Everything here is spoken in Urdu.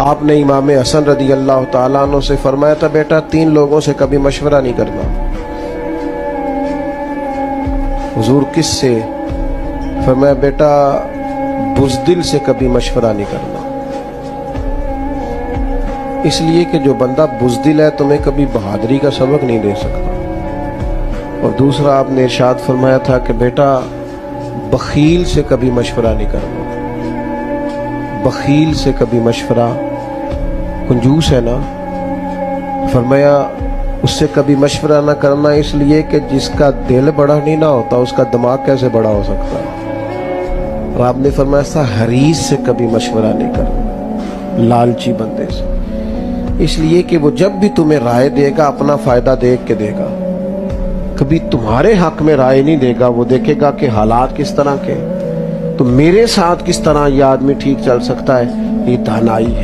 آپ نے امام حسن رضی اللہ تعالیٰ عنہ سے فرمایا تھا بیٹا 3 لوگوں سے کبھی مشورہ نہیں کرنا۔ حضور کس سے؟ فرمایا بیٹا بزدل سے کبھی مشورہ نہیں کرنا، اس لیے کہ جو بندہ بزدل ہے تمہیں کبھی بہادری کا سبق نہیں دے سکتا۔ اور دوسرا آپ نے ارشاد فرمایا تھا کہ بیٹا بخیل سے کبھی مشورہ نہیں کرنا، بخیل سے کبھی مشورہ، کنجوس ہے نا، فرمایا اس سے کبھی مشورہ نہ کرنا، اس لیے کہ جس کا دل بڑا نہیں نہ ہوتا اس کا دماغ کیسے بڑا ہو سکتا ہے۔ اور آپ نے فرمایا تھا حریص سے کبھی مشورہ نہیں کرنا، لالچی بندے سے، اس لیے کہ وہ جب بھی تمہیں رائے دے گا اپنا فائدہ دیکھ کے دے گا، کبھی تمہارے حق میں رائے نہیں دے گا، وہ دیکھے گا کہ حالات کس طرح کے، تو میرے ساتھ کس طرح یہ آدمی ٹھیک چل سکتا ہے، یہ دانائی ہے۔